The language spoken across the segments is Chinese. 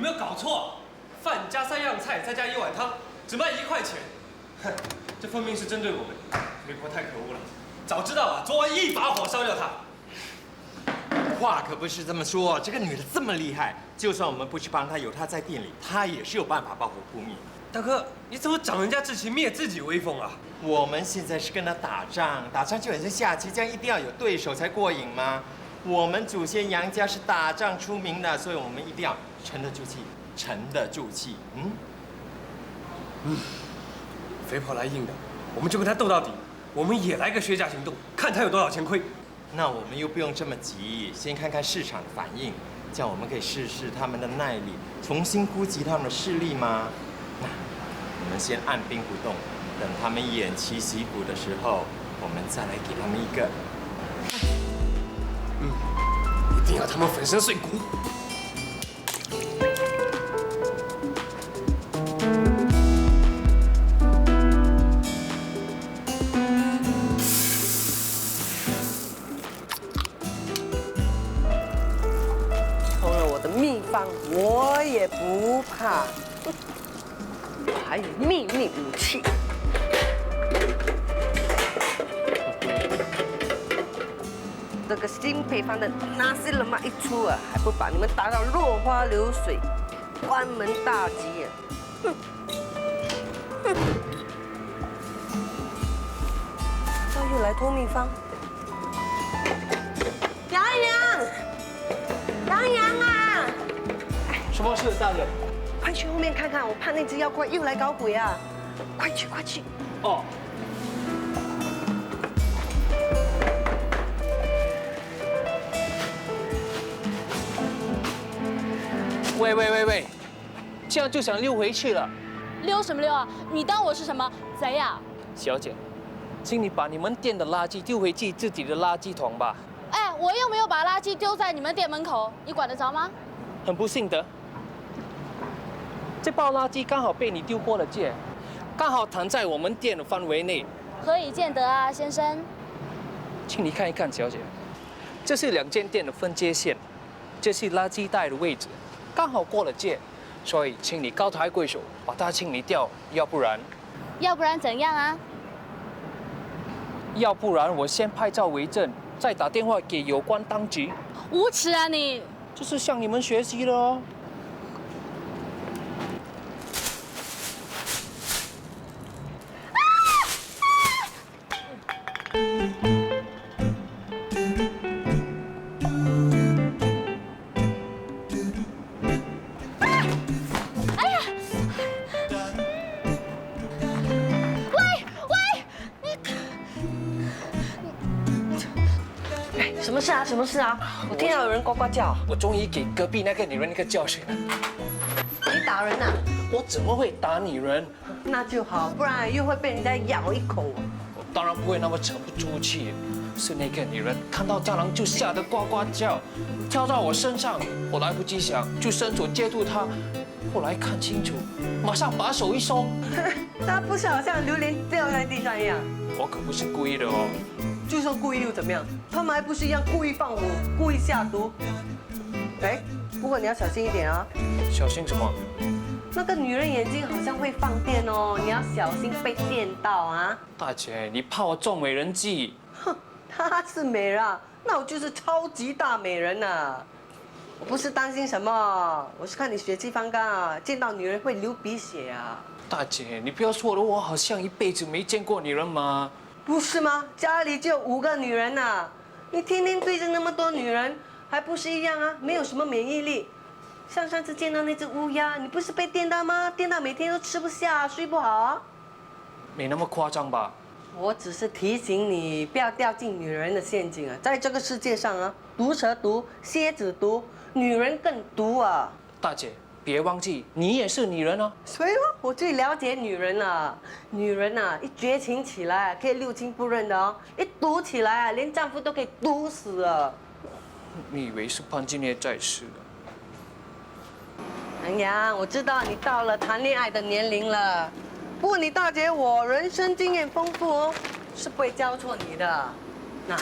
没有搞错？饭加3样菜，再加1碗汤，只卖1块钱。哼，这分明是针对我们。媒婆太可恶了，早知道啊，昨晚一把火烧掉她。话可不是这么说，这个女的这么厉害，就算我们不去帮她，有她在店里，她也是有办法爆火扑灭。大哥，你怎么长人家志气，灭自己威风啊？我们现在是跟她打仗，打仗就很像下棋，这样一定要有对手才过瘾吗？我们祖先杨家是打仗出名的，所以我们一定要沉得住气，沉得住气。肥婆来硬的，我们就跟他斗到底。我们也来个削价行动，看他有多少钱亏。那我们又不用这么急，先看看市场的反应，这样我们可以试试他们的耐力，重新估计他们的势力吗？那我们先按兵不动，等他们偃旗息鼓的时候，我们再来给他们一个。一定要他们粉身碎骨。偷了我的秘方，我也不怕。我还有秘密武器。这个新配方的纳西冷玛一出啊，还不把你们打到落花流水，关门大吉啊！他又来偷秘方。杨洋啊！什么事，大人？快去后面看看，我怕那只妖怪又来搞鬼啊！快去！哦。喂，这样就想溜回去了？溜什么溜啊？你当我是什么贼啊？小姐，请你把你们店的垃圾丢回去自己的垃圾桶吧。哎，我又没有把垃圾丢在你们店门口，你管得着吗？很不幸的，这包垃圾刚好被你丢过了界，刚好躺在我们店的范围内。何以见得啊，先生？请你看一看，小姐，这是2间店的分界线，这是垃圾袋的位置，刚好过了界，所以请你高抬贵手把它清理掉，要不然怎样啊？要不然我先拍照为证，再打电话给有关当局。无耻啊你！这是向你们学习的哦。什么事啊？我听到有人呱呱叫。我终于给隔壁那个女人一个教训了。你打人啊？我怎么会打女人？那就好，不然又会被人家咬一口。我当然不会那么沉不住气，是那个女人看到蟑螂就吓得呱呱叫，跳到我身上，我来不及想，就伸手接住她。后来看清楚，马上把手一松。他不是好像榴莲掉在地上一样？我可不是故意的哦。就算故意又怎么样？他们还不是一样故意放火、故意下毒？哎，不过你要小心一点啊！小心什么？那个女人眼睛好像会放电哦，你要小心被电到啊！大姐，你怕我中美人计？哼，她是美人啊，那我就是超级大美人呐！我不是担心什么，我是看你血气方刚啊，见到女人会流鼻血啊！大姐，你不要说的我好像一辈子没见过女人嘛。不是吗？家里就有5个女人呐，你天天对着那么多女人，还不是一样啊？没有什么免疫力。像上次见到那只乌鸦，你不是被电到吗？电到每天都吃不下、睡不好啊。没那么夸张吧？我只是提醒你，不要掉进女人的陷阱啊！在这个世界上啊，毒蛇毒，蝎子毒，女人更毒啊！大姐，别忘记你也是女人啊。所以咯，我最了解女人了。女人啊，一绝情起来可以六亲不认的哦，一毒起来连丈夫都可以毒死了。你以为是潘金莲在世？杨洋，我知道你到了谈恋爱的年龄了，不过你大姐我人生经验丰富哦，是不会教错你的。那，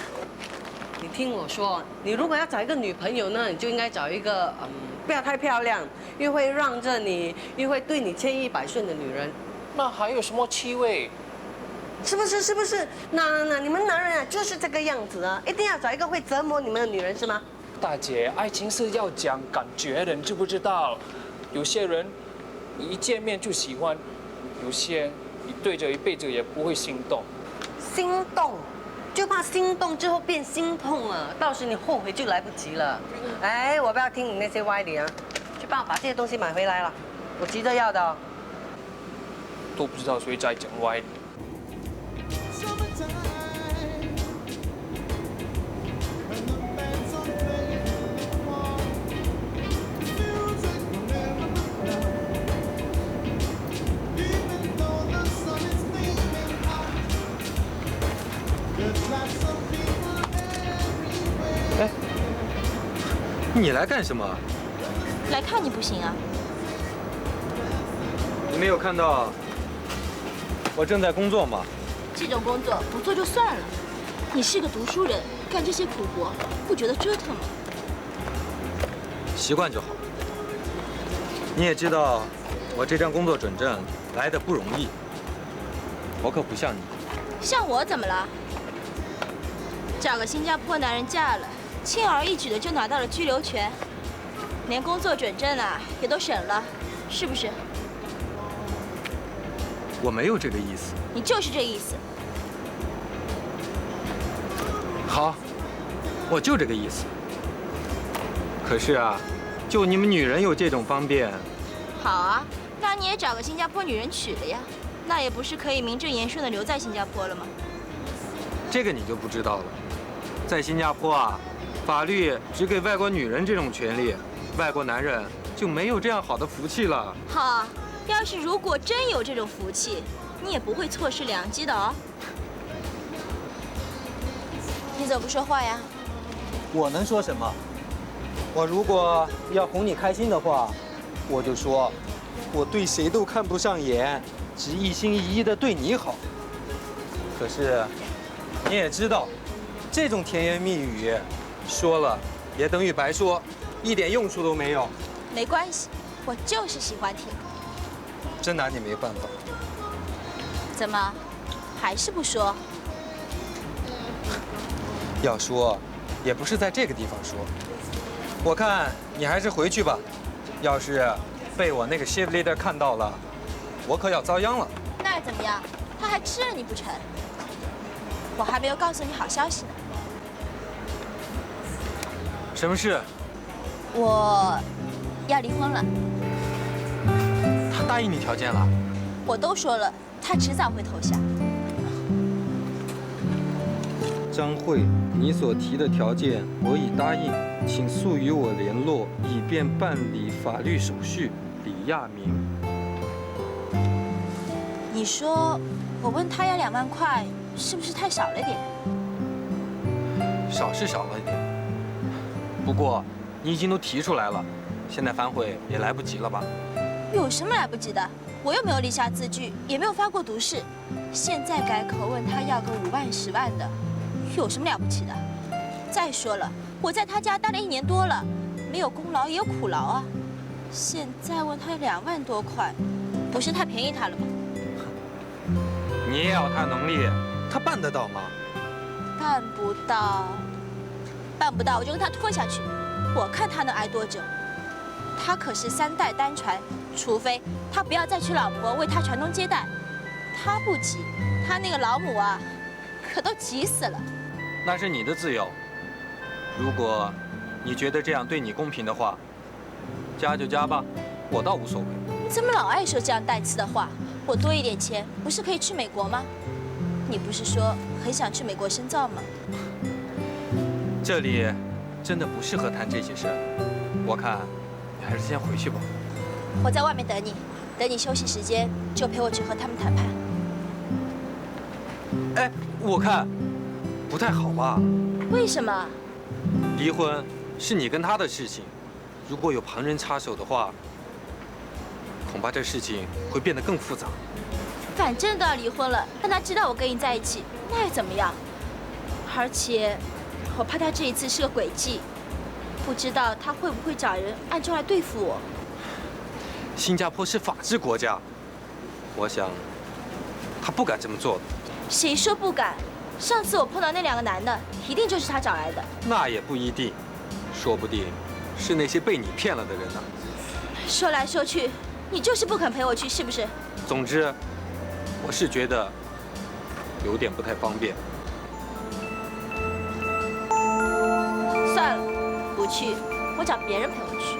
你听我说，你如果要找一个女朋友呢，你就应该找一个不要太漂亮，又会让着你，又会对你千依百顺的女人。那还有什么气味？是不是？是不是？那你们男人啊，就是这个样子啊，一定要找一个会折磨你们的女人是吗？大姐，爱情是要讲感觉的，你知不知道？有些人一见面就喜欢，有些你对着一辈子也不会心动。心动，就怕心动之后变心痛了，到时你后悔就来不及了。哎，我不要听你那些歪理啊，去帮我把这些东西买回来了，我急着要的哦。都不知道谁在讲歪理。哎，你来干什么？来看你不行啊？你没有看到我正在工作吗？这种工作不做就算了，你是个读书人，干这些苦活不觉得折腾吗？习惯就好。你也知道，我这张工作准证来的不容易。我可不像你。像我怎么了？找个新加坡男人嫁了，轻而易举的就拿到了居留权，连工作准证啊也都省了，是不是？我没有这个意思。你就是这意思。好，我就这个意思。可是啊，就你们女人有这种方便。好啊，那你也找个新加坡女人娶了呀，那也不是可以名正言顺的留在新加坡了吗？这个你就不知道了。在新加坡啊，法律只给外国女人这种权利，外国男人就没有这样好的福气了。好啊，要是如果真有这种福气，你也不会错失良机的哦。你怎么不说话呀？我能说什么？我如果要哄你开心的话，我就说，我对谁都看不上眼，只一心一意的对你好。可是，你也知道，这种甜言蜜语，说了也等于白说，一点用处都没有。没关系，我就是喜欢听。真拿你没办法。怎么，还是不说？要说，也不是在这个地方说。我看你还是回去吧，要是被我那个 shift leader 看到了，我可要遭殃了。那又怎么样？他还吃了你不成？我还没有告诉你好消息呢。什么事？我要离婚了。他答应你条件了？我都说了，他迟早会投降。张慧，你所提的条件我已答应，请速与我联络，以便办理法律手续。李亚明。你说我问他要2万块，是不是太少了点？少是少了一点，不过你已经都提出来了，现在反悔也来不及了吧？有什么来不及的？我又没有立下字据，也没有发过毒誓，现在改口问他要个5万10万的，有什么了不起的？再说了，我在他家待了1年多了，没有功劳也有苦劳啊。现在问他2万多块，不是太便宜他了吗？你也要他能力，他办得到吗？办不到，办不到，我就跟他拖下去，我看他能挨多久。他可是3代单传，除非他不要再娶老婆为他传宗接代，他不急，他那个老母啊，可都急死了。那是你的自由。如果你觉得这样对你公平的话，加就加吧，我倒无所谓。你怎么老爱说这样带刺的话？我多一点钱，不是可以去美国吗？你不是说很想去美国深造吗？这里真的不适合谈这些事儿，我看你还是先回去吧。我在外面等你，等你休息时间就陪我去和他们谈判。哎，我看不太好吧？为什么？离婚是你跟他的事情，如果有旁人插手的话，恐怕这事情会变得更复杂。反正都要离婚了，让他知道我跟你在一起，那又怎么样？而且我怕他这一次是个诡计，不知道他会不会找人暗中来对付我。新加坡是法治国家，我想他不敢这么做的。谁说不敢？上次我碰到那2个男的，一定就是他找来的。那也不一定，说不定是那些被你骗了的人呢。说来说去，你就是不肯陪我去，是不是？总之，我是觉得有点不太方便。算了，不去，我找别人陪我去。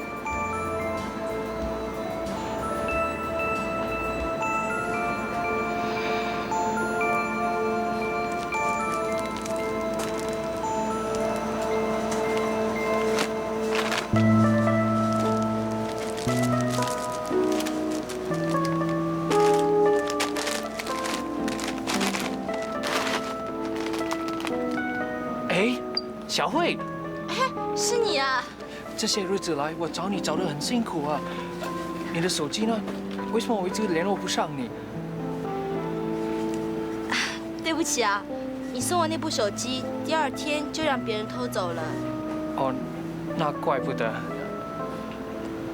哎，小慧，是你啊！这些日子来我找你找得很辛苦啊。你的手机呢？为什么我一直联络不上你？对不起啊，你送我那部手机，第2天就让别人偷走了。哦，那怪不得。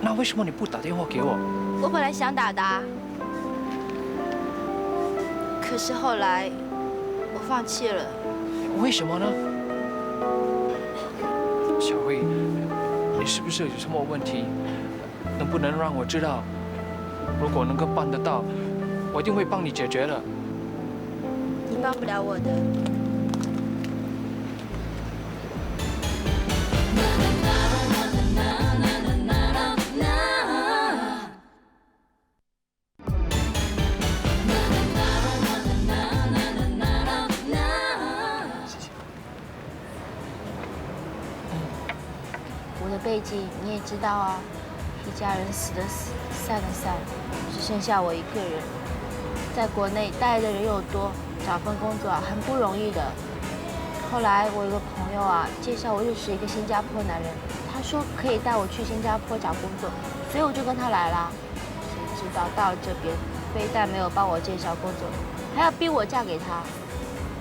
那为什么你不打电话给我？我本来想打的啊，可是后来我放弃了。为什么呢？小慧，你是不是有什么问题？能不能让我知道？如果能够办得到，我一定会帮你解决的。你帮不了我的。我的背景你也知道啊，一家人死的死，散的散，只剩下我一个人。在国内待的人又多，找份工作啊很不容易的。后来我有个朋友啊介绍我认识一个新加坡男人，他说可以带我去新加坡找工作，所以我就跟他来了。谁知道到了这边，非但没有帮我介绍工作，还要逼我嫁给他。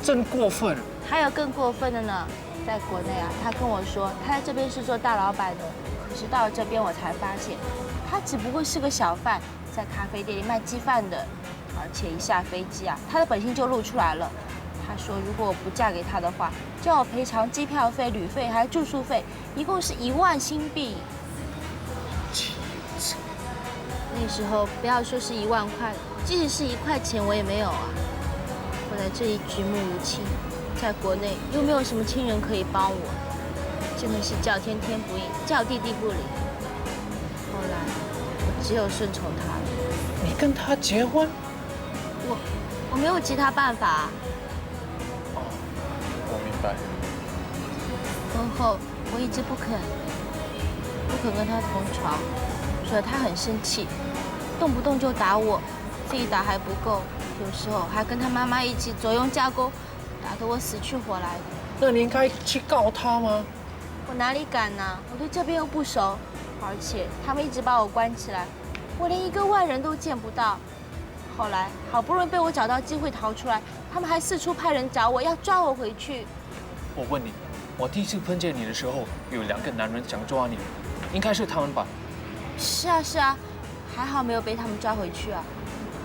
真过分！还有更过分的呢，在国内啊，他跟我说他在这边是做大老板的，可是到了这边我才发现，他只不过是个小贩，在咖啡店里卖鸡饭的。而且一下飞机啊，他的本性就露出来了。他说如果我不嫁给他的话，就要我赔偿机票费、旅费还有住宿费，一共是1万新币。那时候不要说是1万块，即使是1块钱我也没有啊。我在这里举目无亲，在国内又没有什么亲人可以帮我，真的是叫天天不应，叫地地不灵。后来我只有顺从他了。你跟他结婚？我没有其他办法啊。哦，我明白。婚后我一直不肯跟他同床，所以他很生气，动不动就打我，自己打还不够，有时候还跟他妈妈一起左拥架钩，打得我死去活来的。那你应该去告他吗？我哪里敢呢？我对这边又不熟，而且他们一直把我关起来，我连一个外人都见不到。后来好不容易被我找到机会逃出来，他们还四处派人找我，要抓我回去。我问你，我第一次碰见你的时候，有2个男人想抓你，应该是他们吧？是啊是啊，还好没有被他们抓回去啊。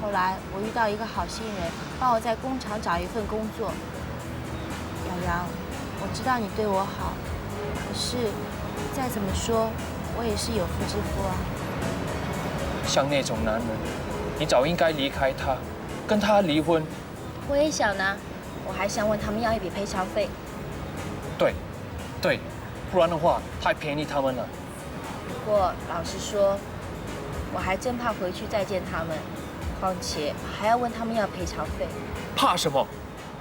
后来我遇到一个好心人，帮我在工厂找一份工作。小杨，我知道你对我好，可是再怎么说，我也是有妇之夫啊。像那种男人，你早应该离开他，跟他离婚。我也想呢，我还想问他们要一笔赔偿费。对，不然的话太便宜他们了。不过老实说，我还真怕回去再见他们，况且还要问他们要赔偿费。怕什么？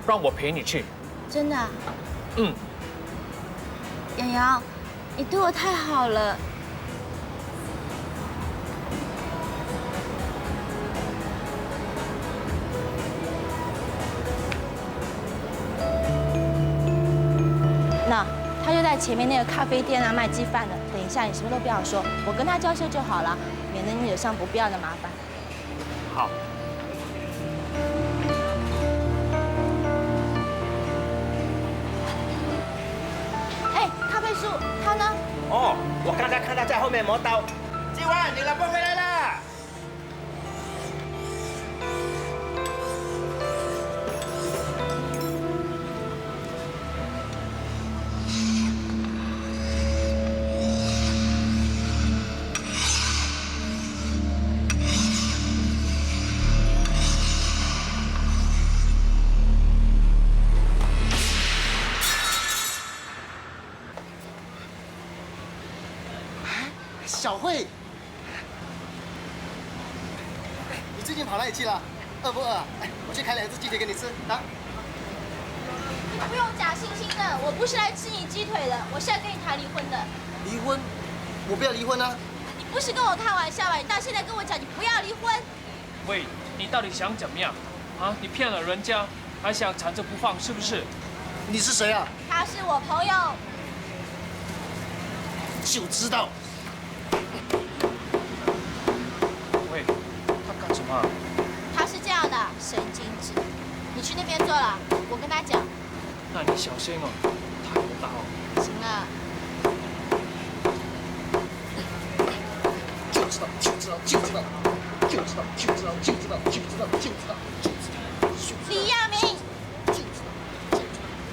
让我陪你去。真的啊？嗯。洋洋，你对我太好了。那他就在前面那个咖啡店啊，卖鸡饭的。等一下你什么都不要说，我跟他交涉就好了，免得你惹上不必要的麻烦。好。叔，他呢？哦，我刚才看他在后面磨刀。今晚你老婆回来了。小慧，你最近跑哪里去了？饿不饿？哎，我去开2只鸡腿给你吃啊！你不用假惺惺的，我不是来吃你鸡腿的，我是来跟你谈离婚的。离婚？我不要离婚啊！你不是跟我开玩笑吧？你到现在跟我讲你不要离婚，喂，你到底想怎么样？啊，你骗了人家，还想缠着不放，是不是？你是谁啊？他是我朋友。就知道。喂，他干什么啊？他是这样的，神经质。你去那边坐了，我跟他讲。那你小心哦，他有刀。行了。就知道，就知道，就知道，就知道，就知道，就知道，就知道，就知道，就知道。李亚明，就知道，就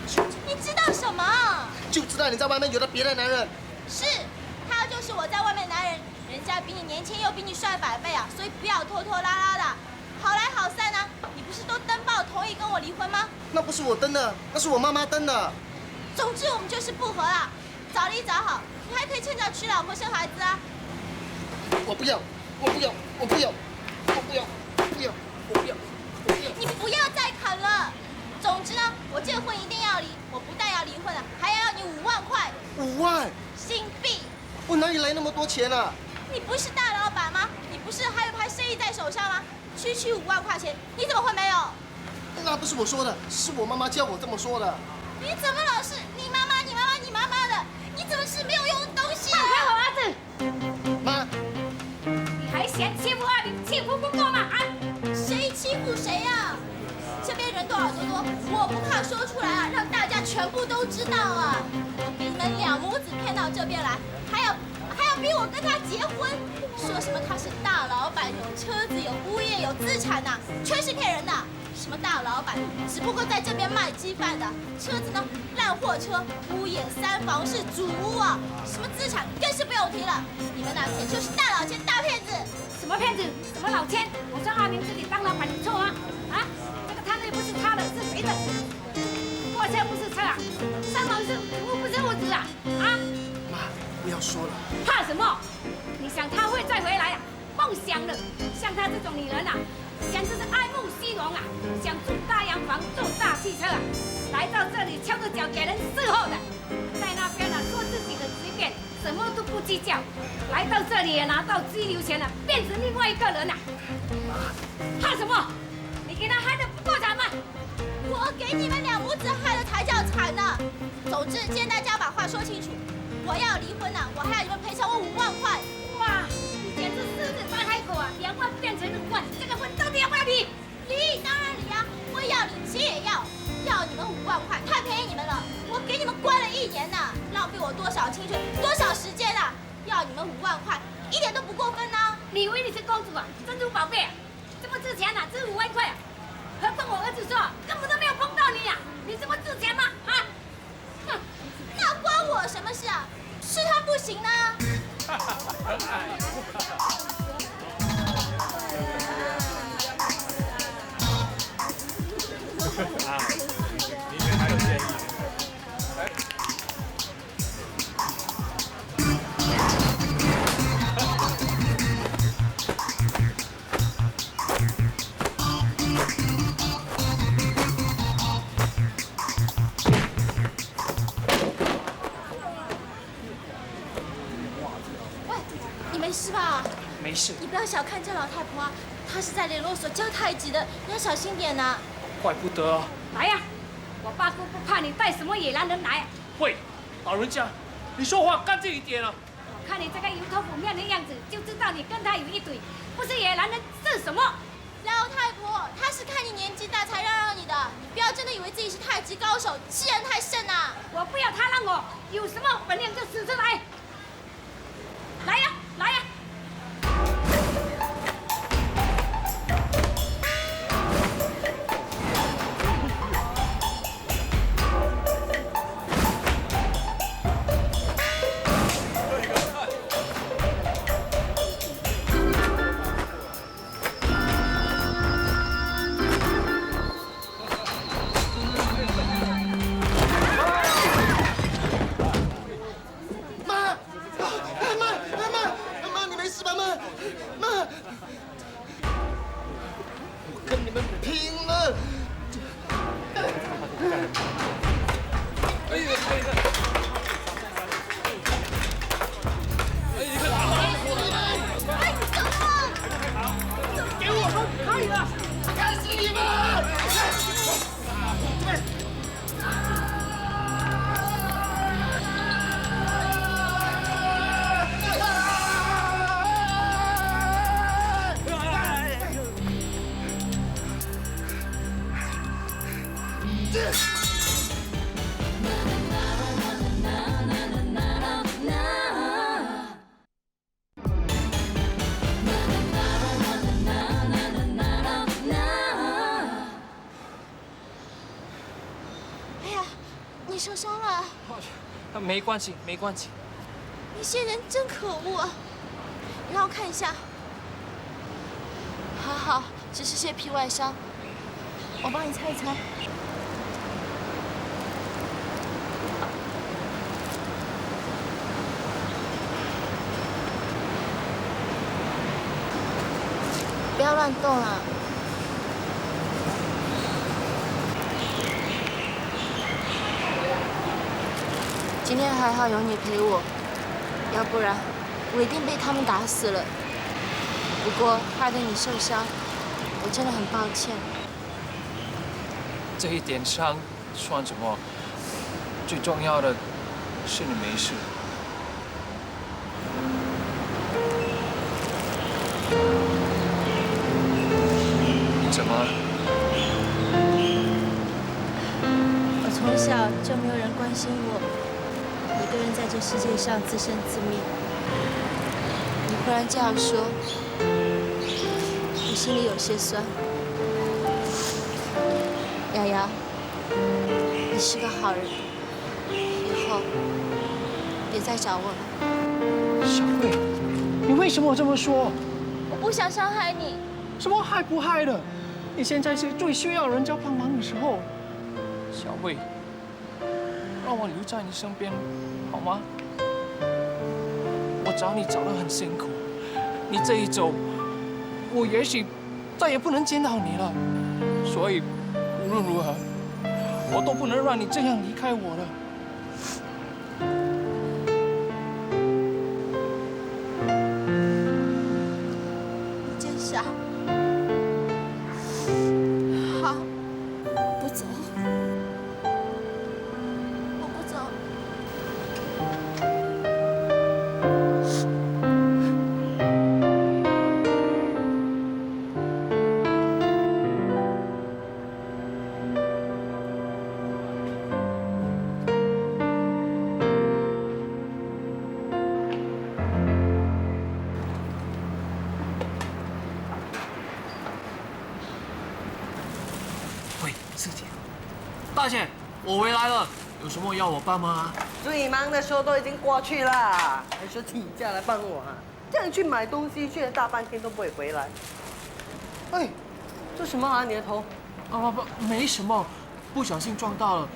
知道，你知道什么？就知道你在外面有了别的男人。是，他就是我在外面的男人，人家比你年轻又比你帅100倍啊，所以不要拖拖拉拉的，好来好散啊。你不是都登报同意跟我离婚吗？那不是我登的，那是我妈妈登的。总之我们就是不和了，早离早好，你还可以趁早娶老婆生孩子啊。我不要，我不要，我不要，我不要，不要，我不要，我不要。你不要再啃了。总之呢，我这个婚一定要离，我不但要离婚了，还要你5万块。5万？新币。我哪里来那么多钱啊？你不是大老板吗？你不是还有盘生意在手上吗？区区5万块钱，你怎么会没有？那不是我说的，是我妈妈叫我这么说的。你怎么老是你妈妈、你妈妈、你妈妈的？你怎么是没有用的东西啊？放开我儿子！妈，你还嫌欺负阿明欺负不够吗？啊！谁欺负谁呀？这边人多少多多，我不怕说出来啊，让大家全部都知道啊！我给你们2母子骗到这边来，还要逼我跟他结婚，说什么他是大老板，有车子、有物业、有资产呐，全是骗人的。什么大老板，只不过在这边卖鸡饭的，车子呢烂货车，屋檐3房式主屋啊，什么资产更是不用提了。你们那简直就是大老千、大骗子！什么骗子？什么老千？我说阿明自己当老板有错吗？啊，这个摊位不是他的，是谁的？货车不是车啊，3房是屋不是屋子啊！啊！妈，不要说了。怕什么？你想他会再回来啊？梦想了，像她这种女人啊，简直是爱慕虚荣啊，想住大洋房、坐大汽车啊，来到这里翘着脚给人伺候的，在那边呢说自己的随便，什么都不计较，来到这里也拿到拘留钱了，变成另外一个人了。怕什么？你给他害得不够惨吗？我给你们2母子害的才叫惨呢。总之，今天大家把话说清楚，我要离婚了，我还要你们赔偿我5万块。哇，你简直狮子大开口啊！2万变成6万，这个婚到底要不要离？离当然离啊，我要领钱也要，要你们5万块，太便宜你们了。我给你们关了1年呢，浪费我多少青春，多少时间啊！要你们5万块，一点都不过分啊！你以为你是公主啊？珍珠宝贝啊？这么值钱啊？值5万块啊？何况我儿子说根本都没有碰到你呀、你这么值钱吗？啊？哼！那关我什么事啊？是他不行呢。里面还有建议。喂，你没事吧？没事，你不要小看这老太婆啊，她是在联络所教太极的，你要小心点呐。怪不得啊。来呀、我爸姑不怕你带什么野男人来、啊。喂，老人家，你说话干净一点啊！我看你这个油头粉面的样子，就知道你跟他有一腿，不是野男人是什么？加油，太婆，他是看你年纪大才让你的，你不要真的以为自己是太极高手，欺人太甚啊！我不要他让我，有什么本领就使出来。来呀，来呀！妈，你没事吧？妈，我跟你们拼了！给我们可以了，干死你们！哎呀，你受伤了，没关系，没关系。那些人真可恶啊！你让我看一下。还好，只是些皮外伤。我帮你猜一猜。不要乱动啊！今天还好有你陪我，要不然我一定被他们打死了。不过害得你受伤，我真的很抱歉。这一点伤算什么？最重要的是你没事。你怎么了？我从小就没有人关心我，一个人在这世界上自生自灭。你忽然这样说，我心里有些酸。瑶瑶，你是个好人，以后别再找我了。小慧，你为什么这么说？我不想伤害你。什么害不害的？你现在是最需要人家帮忙的时候。小慧，让我留在你身边，好吗？我找你找得很辛苦，你这一走，我也许再也不能见到你了。所以，无论如何，我都不能让你这样离开我了。你真傻。好，不走，我不走。喂，四姐，大姐，我回来了，有什么要我帮忙啊？最忙的时候都已经过去了，还说请假来帮我啊？叫你去买东西，去了大半天都不会回来。哎，这什么啊？你的头？不，没什么，不小心撞到了。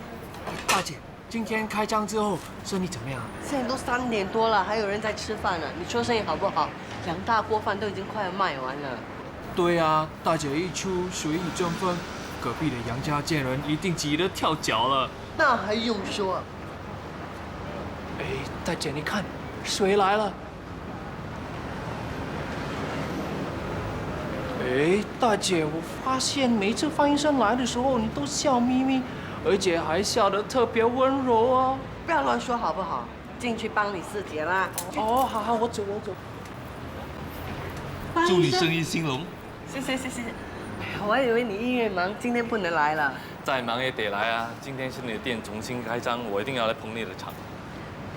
大姐，今天开张之后，生意怎么样？现在都3点多了，还有人在吃饭呢。你说生意好不好？2大锅饭都已经快要卖完了。对啊，大姐一出，水雨争锋，隔壁的杨家贱人一定急得跳脚了。那还用说？哎，大姐，你看，谁来了？哎，大姐，我发现每次方医生来的时候，你都笑眯眯，而且还笑得特别温柔哦。不要乱说好不好？进去帮你四姐啦。哦，好好，我走。祝你生意兴隆。谢谢。我还以为你医院忙，今天不能来了。再忙也得来啊！今天是你的店重新开张，我一定要来捧你的场。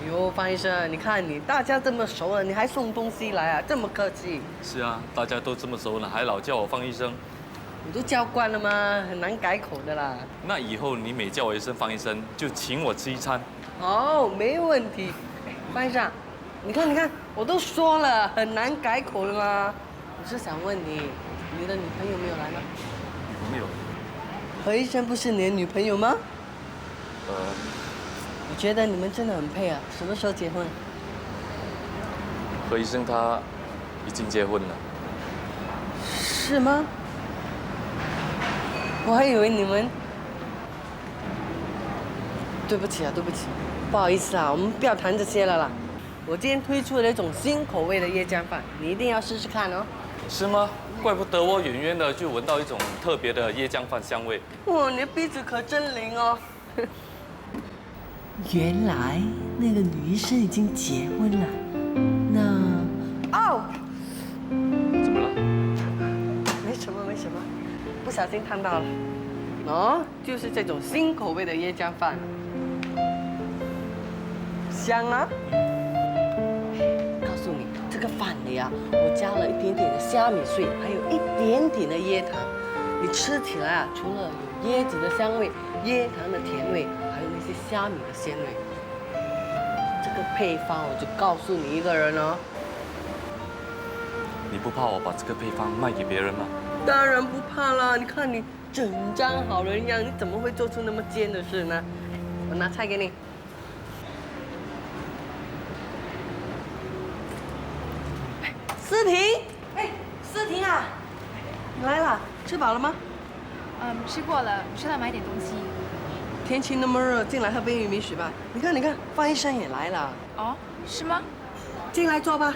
哟，方医生，你看你大家这么熟了，你还送东西来啊，这么客气。是啊，大家都这么熟了，还老叫我方医生。你都叫惯了吗？很难改口的啦。那以后你每叫我一声方医生，就请我吃一餐。哦，没问题。方医生，你看，我都说了，很难改口了吗？我是想问你，你的女朋友没有来吗？女朋友？何医生不是你的女朋友吗？我觉得你们真的很配啊！什么时候结婚？何医生他已经结婚了。是吗？我还以为你们……对不起啊，对不起，不好意思啊，我们不要谈这些了啦。我今天推出了一种新口味的椰浆饭，你一定要试试看哦。是吗？怪不得我远远的就闻到一种特别的椰浆饭香味。哇，你的鼻子可真灵哦！原来那个女医生已经结婚了，那……哦，怎么了？没什么，不小心烫到了。哦，就是这种新口味的椰浆饭，香啊！告诉你，这个饭里啊，我加了一点点的虾米碎，还有一点点的椰糖。你吃起来啊，除了有椰子的香味、椰糖的甜味，还有那些虾米的鲜味。这个配方我就告诉你一个人哦。你不怕我把这个配方卖给别人吗？当然不怕啦！你看你整张好人样，你怎么会做出那么奸的事呢？我拿菜给你。思婷，思婷啊，你来了，吃饱了吗？吃过了，出来买点东西。天气那么热，进来喝杯玉米水吧。你看，方医生也来了。哦，是吗？进来坐吧。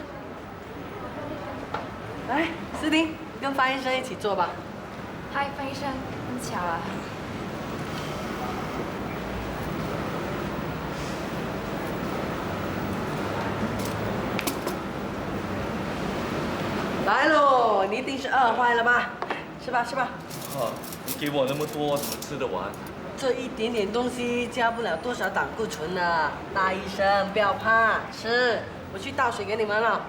来，思婷，跟方医生一起坐吧。嗨，方医生，很巧啊。来喽，你一定是饿坏了吧？吃吧。啊，你给我那么多，怎么吃得完？这一点点东西加不了多少胆固醇的，大医生不要怕，吃。我去倒水给你们了。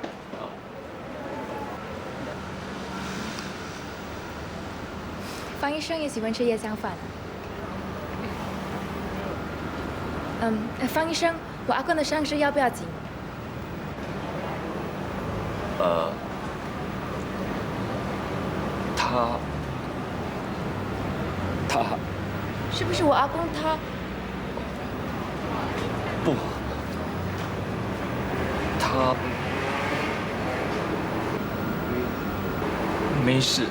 方医生也喜欢吃椰浆饭。方医生，我阿公的伤势要不要紧？他是不是我阿公他？不，他没事。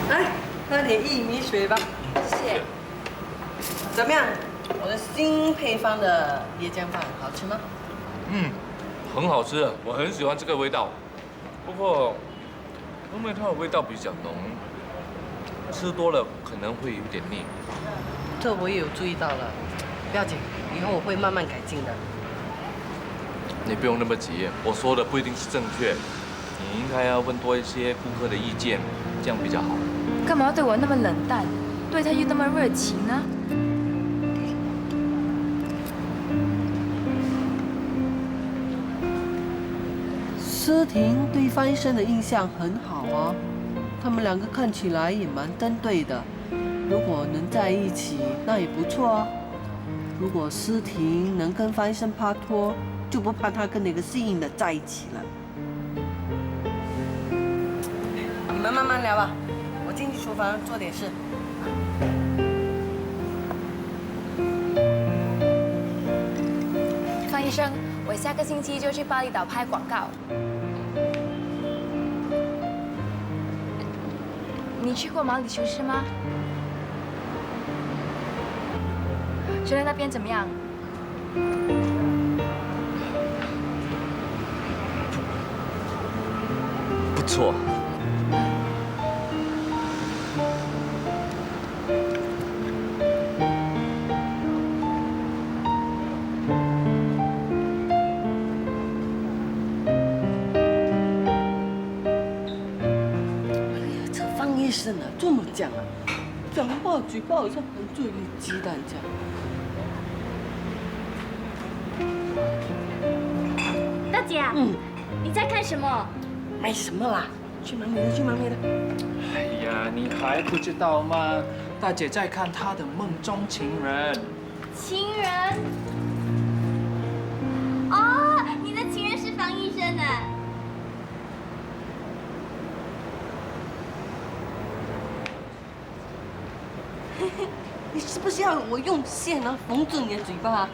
来，喝点薏米水吧。谢谢。怎么样？我的新配方的椰浆饭好吃吗？很好吃，我很喜欢这个味道。不过，因为它的味道比较浓，吃多了可能会有点腻。这我也有注意到了，不要紧，以后我会慢慢改进的。你不用那么急，我说的不一定是正确，你应该要问多一些顾客的意见，这样比较好。干嘛对我那么冷淡，对他又那么热情呢？思婷对方医生的印象很好啊，他们两个看起来也蛮登对的。如果能在一起，那也不错啊。如果思婷能跟方医生拍拖，就不怕他跟那个姓尹的在一起了。你们慢慢聊吧，我进去厨房做点事。方医生，我下个星期就去巴厘岛拍广告。你去过毛里求斯吗？觉得那边怎么样？不错。讲啊？讲话嘴巴好像含罪的鸡蛋这样。大姐，你在看什么？没什么啦，去忙你的，去忙你的。哎呀，你还不知道吗？大姐在看她的梦中情人。情人？哦，你的情人是房医生呢。你是不是要我用线啊缝住你的嘴巴？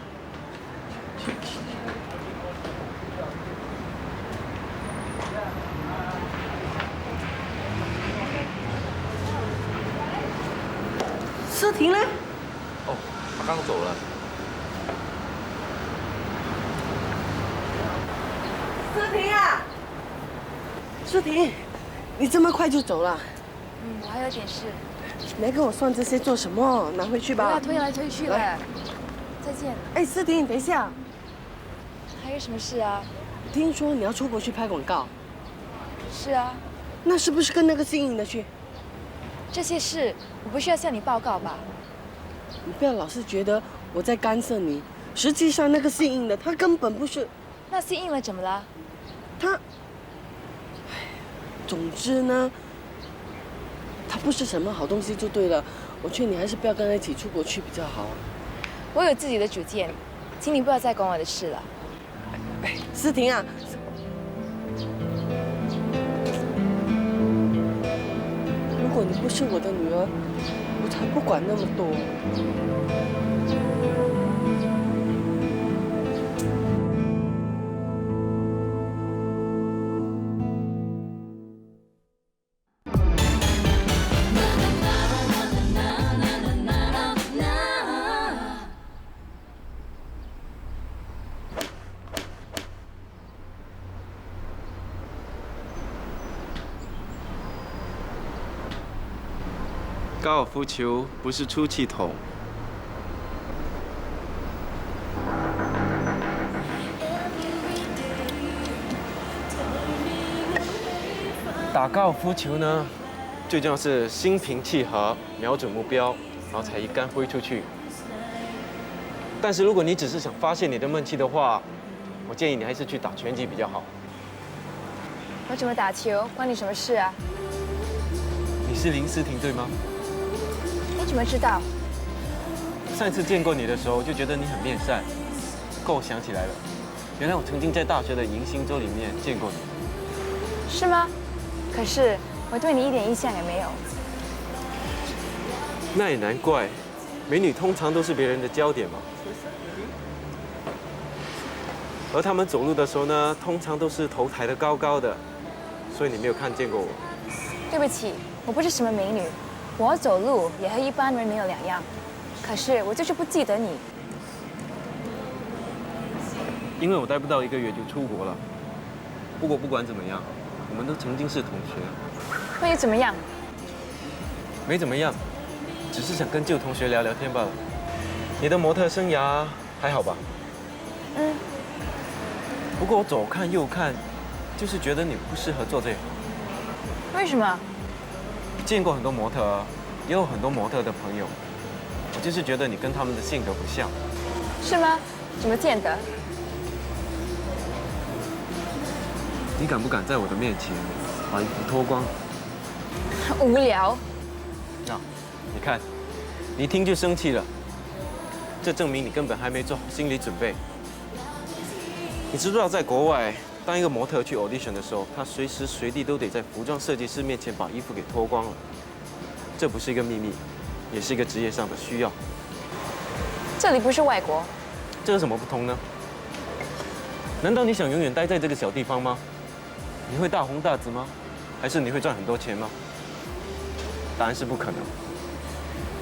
思婷呢？哦，他刚走了。思婷啊，思婷，你这么快就走了？我还有点事。没跟我算这些做什么？拿回去吧。不要推来推去的。再见。哎，思婷，等一下。还有什么事啊？听说你要出国去拍广告。是啊。那是不是跟那个姓尹的去？这些事我不需要向你报告吧？你不要老是觉得我在干涉你，实际上那个姓尹的他根本不是。那姓尹了怎么了？他，总之呢，他不是什么好东西就对了。我劝你还是不要跟他一起出国去比较好。我有自己的主见，请你不要再管我的事了。哎，思婷啊。如果你不是我的女儿，我才不管那么多。高尔夫球不是出气筒。打高尔夫球呢，最重要是心平气和，瞄准目标，然后才一杆挥出去。但是如果你只是想发泄你的闷气的话，我建议你还是去打拳击比较好。我怎么打球关你什么事啊？你是林思婷对吗？你怎么知道？上一次见过你的时候就觉得你很面善，可我想起来了，原来我曾经在大学的迎新周里面见过你。是吗？可是我对你一点印象也没有。那也难怪，美女通常都是别人的焦点嘛。而她们走路的时候呢，通常都是头抬得高高的，所以你没有看见过我。对不起，我不是什么美女，我走路也和一般人没有两样。可是我就是不记得你。因为我待不到1个月就出国了。不过不管怎么样，我们都曾经是同学。那又怎么样？没怎么样，只是想跟旧同学聊聊天罢了。你的模特生涯还好吧？嗯。不过我左看右看，就是觉得你不适合做这行。为什么？见过很多模特，也有很多模特的朋友，我就是觉得你跟他们的性格不像。是吗？怎么见得？你敢不敢在我的面前把衣服脱光？无聊。那，你看，你一听就生气了，这证明你根本还没做好心理准备。你知道在国外，当一个模特去 audition 的时候，他随时随地都得在服装设计师面前把衣服给脱光了。这不是一个秘密，也是一个职业上的需要。这里不是外国，这有什么不同呢？难道你想永远待在这个小地方吗？你会大红大紫吗？还是你会赚很多钱吗？答案是不可能。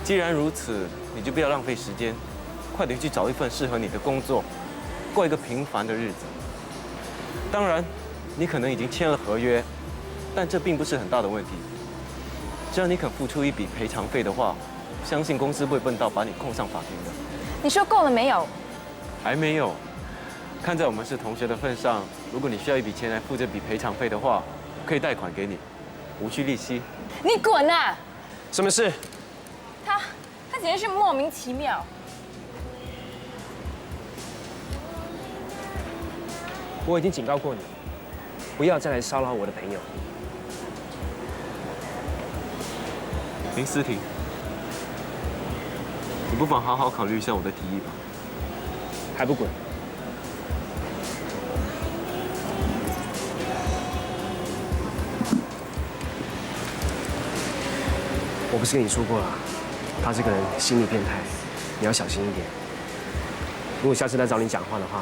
既然如此，你就不要浪费时间，快点去找一份适合你的工作，过一个平凡的日子。当然，你可能已经签了合约，但这并不是很大的问题。只要你肯付出一笔赔偿费的话，相信公司不会笨到把你控上法庭的。你说够了没有？还没有。看在我们是同学的份上，如果你需要一笔钱来付这笔赔偿费的话，可以贷款给你，无需利息。你滚啊！什么事？他简直是莫名其妙。我已经警告过你，不要再来骚扰我的朋友。林思婷，你不妨好好考虑一下我的提议吧。还不滚！我不是跟你说过了，他这个人心理变态，你要小心一点。如果下次再找你讲话的话，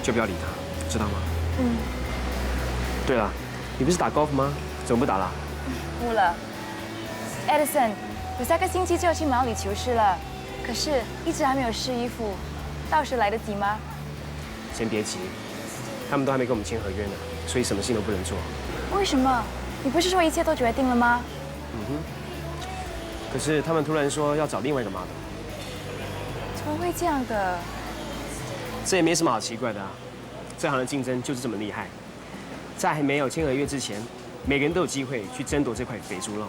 就不要理他，知道吗？嗯。对了，你不是打 golf 吗？怎么不打了？不了。Edison， 我下个星期就要去毛里求斯了，可是一直还没有试衣服，到时来得及吗？先别急，他们都还没跟我们签合约呢，所以什么事情都不能做。为什么？你不是说一切都决定了吗？嗯哼。可是他们突然说要找另外一个 model。怎么会这样的？这也没什么好奇怪的啊，这行的竞争就是这么厉害。在还没有签合约之前，每个人都有机会去争夺这块肥猪肉。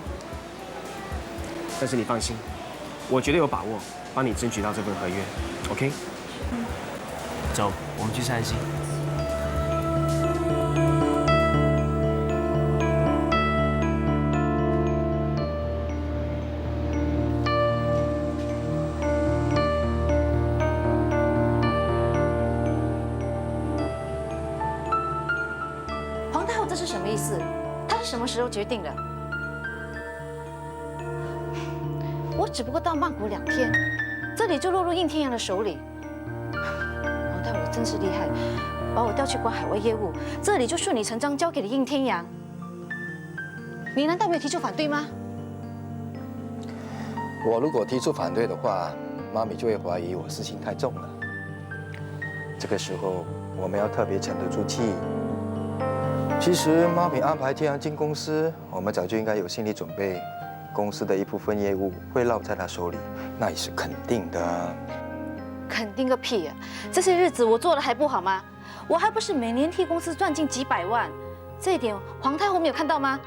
但是你放心，我绝对有把握帮你争取到这份合约 ，OK？ 走，我们去散心。皇太后这是什么意思？她是什么时候决定的？我只不过到曼谷2天，这里就落入应天阳的手里。皇太后真是厉害，把我调去管海外业务，这里就顺理成章交给了应天阳。你难道没有提出反对吗？我如果提出反对的话，妈咪就会怀疑我事情太重了。这个时候我们要特别沉得住气。其实妈咪安排天阳进公司，我们早就应该有心理准备。公司的一部分业务会落在他手里，那也是肯定的。肯定个屁呀！这些日子我做的还不好吗？我还不是每年替公司赚进几百万，这一点皇太后没有看到吗？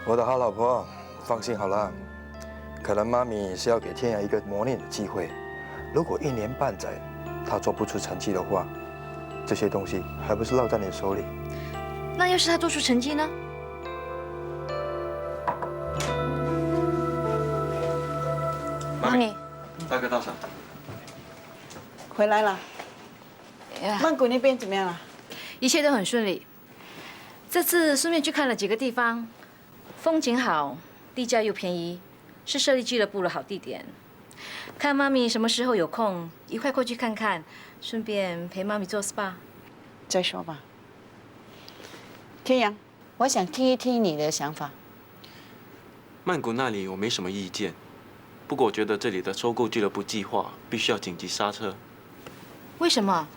我的好老婆，放心好了，可能妈咪是要给天阳一个磨练的机会。如果1年半载他做不出成绩的话，这些东西还不是落在你手里？那要是他做出成绩呢？妈咪，大哥到场。回来了。曼谷那边怎么样了？一切都很顺利。这次顺便去看了几个地方，风景好，地价又便宜，是设立俱乐部的好地点。看妈咪什么时候有空，一块过去看看，顺便陪妈咪做 SPA。再说吧。天阳，我想听一听你的想法。曼谷那里我没什么意见。不过我觉得这里的收购俱乐部计划必须要紧急刹车。为什么？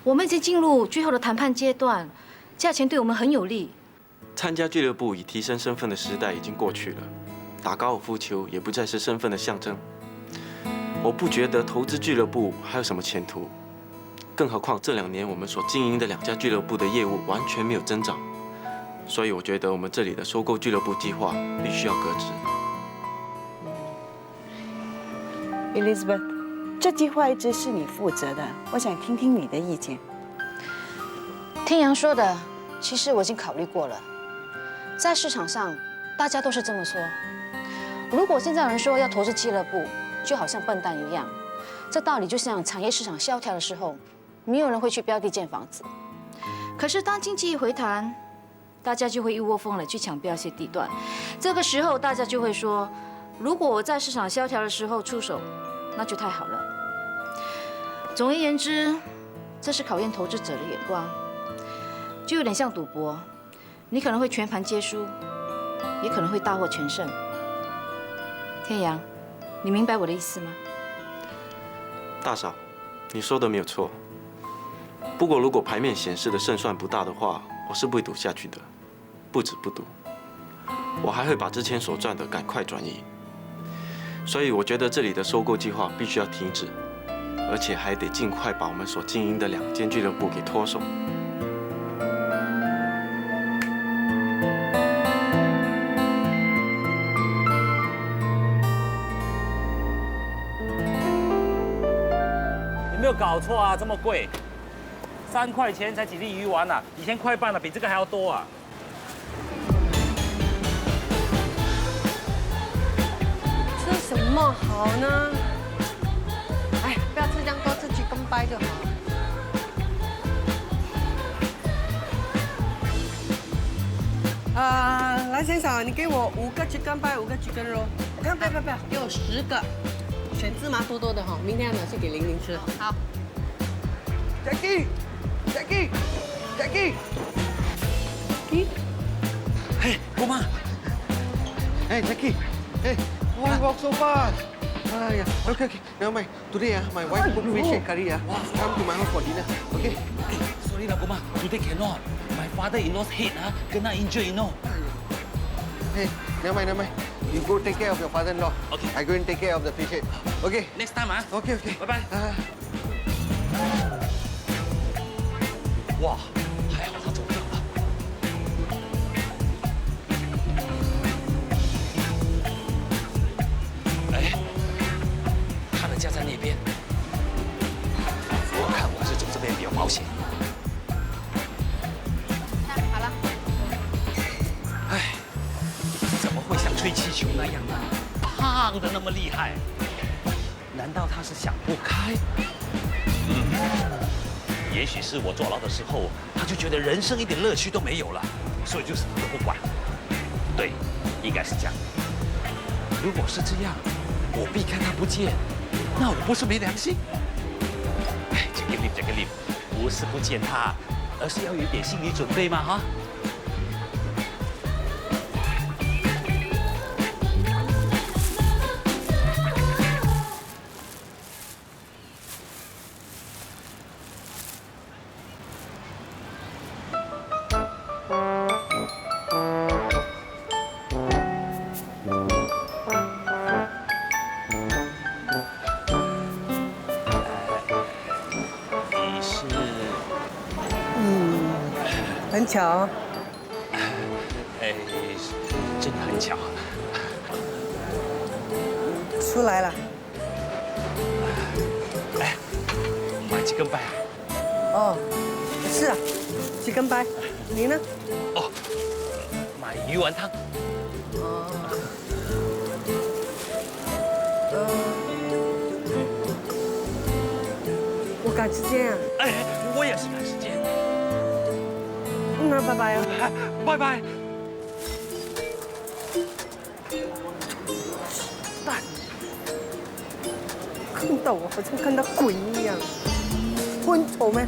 我们已经进入最后的谈判阶段，价钱对我们很有利。参加俱乐部以提升身份的时代已经过去了，打高尔夫球也不再是身份的象征。我不觉得投资俱乐部还有什么前途，更何况这2年我们所经营的2家俱乐部的业务完全没有增长，所以我觉得我们这里的收购俱乐部计划必须要搁置。Elizabeth， 这计划一直是你负责的，我想听听你的意见。天阳说的，其实我已经考虑过了，在市场上大家都是这么说。如果现在有人说要投资俱乐部，就好像笨蛋一样。这道理就像产业市场萧条的时候，没有人会去标地建房子。可是当经济一回弹，大家就会一窝蜂的去抢标一些地段。这个时候大家就会说，如果我在市场萧条的时候出手，那就太好了。总而言之，这是考验投资者的眼光，就有点像赌博，你可能会全盘皆输，也可能会大获全胜。天阳，你明白我的意思吗？大嫂，你说的没有错。不过如果牌面显示的胜算不大的话，我是不会赌下去的。不止不赌，我还会把之前所赚的赶快转移。所以我觉得这里的收购计划必须要停止，而且还得尽快把我们所经营的2间俱乐部给脱手。没有搞错啊？这么贵，3块钱才几粒鱼丸啊！以前快半了，比这个还要多啊！吃什么好呢？哎，不要吃这样多，吃几根掰就好。来先生，你给我5个chicken pie，5个chicken roll。不要，给我10个，选芝麻多多的哈，明天要拿去给玲玲吃。好。Jackie。嘿，姑妈。Hey Jackie. Hey, why walk so fast? Okay. Never mind. Today my wife cook fish and curry. Come to my house for dinner. Okay? Sorry lah, Goma. Today cannot. My father-in-law's head kena injured, you know. Hey, never mind. You go take care of your father-in-law. Okay. I go and take care of the fish head. Okay? Next time Okay. Bye bye. 哇，还好他走掉了。哎，他的家在那边，我看我是走这边比较保险。好了。哎，怎么会像吹气球那样呢？胖的那么厉害，难道他是想不开？也许是我坐牢的时候，他就觉得人生一点乐趣都没有了，所以就什么都不管。对，应该是这样。如果是这样，我避开他不见，那我不是没良心？哎，这个 lift， 不是不见他，而是要有一点心理准备嘛，哈。很巧。哎，真的很巧。出来了。哎，买几根掰啊？哦，是啊，几根掰。你呢？哦，买鱼丸汤。我赶时间啊。哎，我也是赶时间。那拜拜哦。拜拜。蛋，看到我好像看到鬼一样，昏头吗？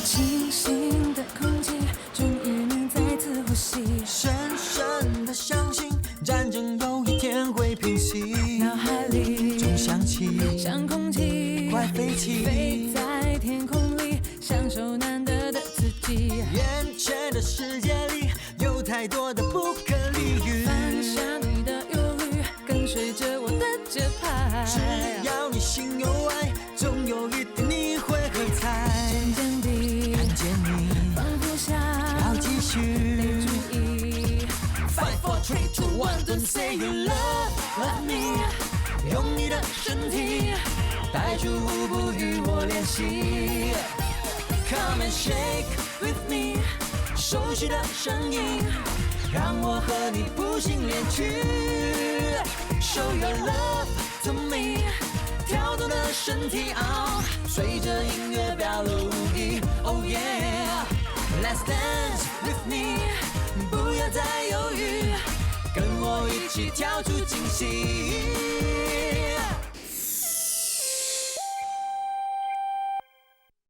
清新的空气，终于能再次呼吸，深深的相信战争有一天会平息，脑海里总响起像空气快飞起，飞在天空里，享受难得的自己。眼前的世界里有太多的不可理喻，放下你的忧虑，跟随着我的节拍，只要你心有爱，总有一天你会喝彩。渐渐地看见你放不下，要继续得注意。5, 4, 3, 2, 1 Don't say you love me， 用你的身体带出舞步与我练习。Come and shake with me， 熟悉的声音让我和你步行连曲。Show your love to me， 跳动的身体随着音乐表露无遗。Oh yeah，Let's dance with me， 不要再犹豫，跟我一起跳出惊喜。